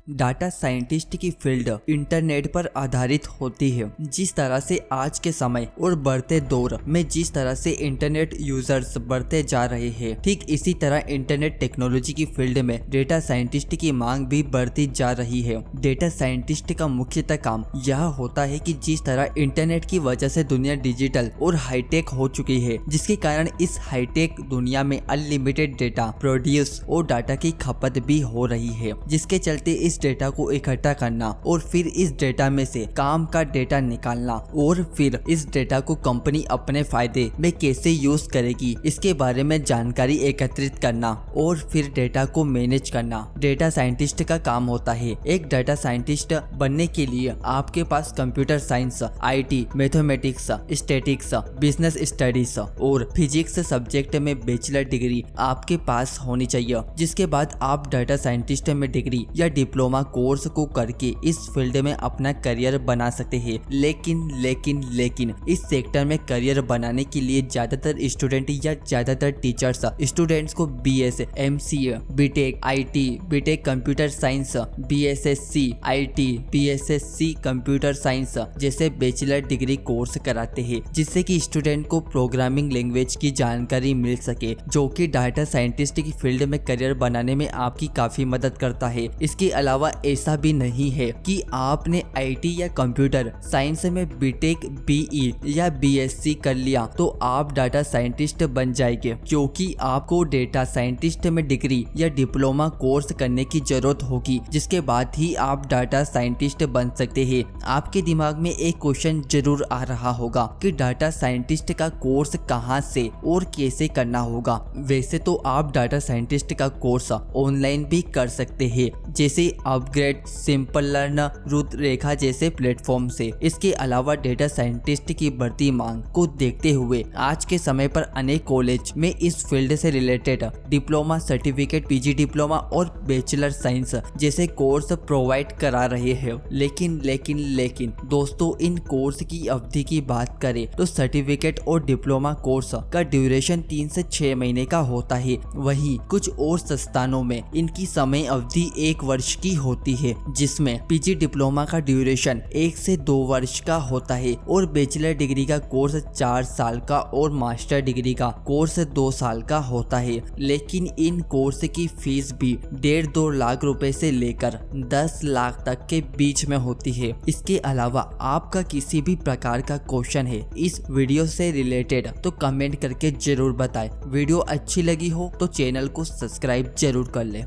Data scientist की field internet पर आधारित होती है। जिस तरह से आज के समय और बढ़ते दौर में जिस तरह से इंटरनेट यूजर्स बढ़ते जा रहे हैं, ठीक इसी तरह इंटरनेट टेक्नोलॉजी की फील्ड में डेटा साइंटिस्ट की मांग भी बढ़ती जा रही है। डेटा साइंटिस्ट का मुख्यतः काम यह होता है कि जिस तरह इंटरनेट की वजह से दुनिया डिजिटल और हाईटेक हो चुकी है, जिसके कारण इस हाईटेक दुनिया में अनलिमिटेड डेटा प्रोड्यूस और डाटा की खपत भी हो रही है, जिसके चलते इस डेटा को इकट्ठा करना और फिर इस डेटा में से काम का डेटा निकालना और फिर इस डेटा को कंपनी अपने फायदे में कैसे यूज करेगी इसके बारे में जानकारी एकत्रित करना और फिर डेटा को मैनेज करना डेटा साइंटिस्ट का काम होता है। एक डेटा साइंटिस्ट बनने के लिए आपके पास computer science, IT, mathematics, statics, business studies और फिजिक्स सब्जेक्ट में बैचलर डिग्री आपके पास होनी चाहिए, जिसके बाद आप डाटा साइंटिस्ट में डिग्री या डिप्लोमा कोर्स को करके इस फील्ड में अपना करियर बना सकते हैं। लेकिन इस सेक्टर में करियर बनाने के लिए ज्यादातर स्टूडेंट या ज्यादातर टीचर्स स्टूडेंट्स को BS, MCA, BTech, IT, BTech computer science, BSSC, IT, BSSC computer science जैसे बैचलर डिग्री कोर्स कराते हैं, जिससे कि स्टूडेंट को प्रोग्रामिंग लैंग्वेज की जानकारी मिल सके, जो कि डाटा साइंटिस्ट की फील्ड में करियर बनाने में आपकी काफी मदद करता है। इसके अलावा ऐसा भी नहीं है कि आपने IT या कंप्यूटर साइंस में BTech, BE या BSc कर लिया तो आप डाटा साइंटिस्ट बन जाएंगे, क्योंकि आपको डेटा साइंटिस्ट में डिग्री या डिप्लोमा कोर्स करने की जरूरत होगी, जिसके बाद ही आप डाटा साइंटिस्ट बन सकते हैं। आपके दिमाग में एक क्वेश्चन जरूर आ रहा होगा कि डाटा साइंटिस्ट का कोर्स कहां से और कैसे करना होगा। वैसे तो आप डाटा साइंटिस्ट का कोर्स ऑनलाइन भी कर सकते हैं, जैसे अपग्रेड, सिंपल लर्न, रूपरेखा जैसे प्लेटफॉर्म से। इसके अलावा डेटा साइंटिस्ट की बढ़ती मांग को देखते हुए आज के समय पर अनेक कॉलेज में इस फील्ड से related diploma, certificate, PG diploma और बैचलर साइंस जैसे कोर्स प्रोवाइड करा रहे हैं। लेकिन दोस्तों, इन कोर्स की अवधि की बात करें तो सर्टिफिकेट और डिप्लोमा कोर्स का ड्यूरेशन 3 से 6 महीने का होता है। वहीं कुछ और संस्थानों में इनकी समय अवधि 1 वर्ष की होती है, जिसमें PG डिप्लोमा का ड्यूरेशन 1 से 2 वर्ष का होता है और बैचलर डिग्री का कोर्स 4 साल का और मास्टर डिग्री का कोर्स 2 साल का होता है। लेकिन इन कोर्स की फीस भी 1.5-2 लाख रुपए से लेकर 10 लाख तक के बीच में होती है। इसके अलावा आपका किसी भी प्रकार का क्वेश्चन है इस वीडियो से रिलेटेड तो कमेंट करके जरूर बताएं। वीडियो अच्छी लगी हो तो चैनल को सब्सक्राइब जरूर कर ले।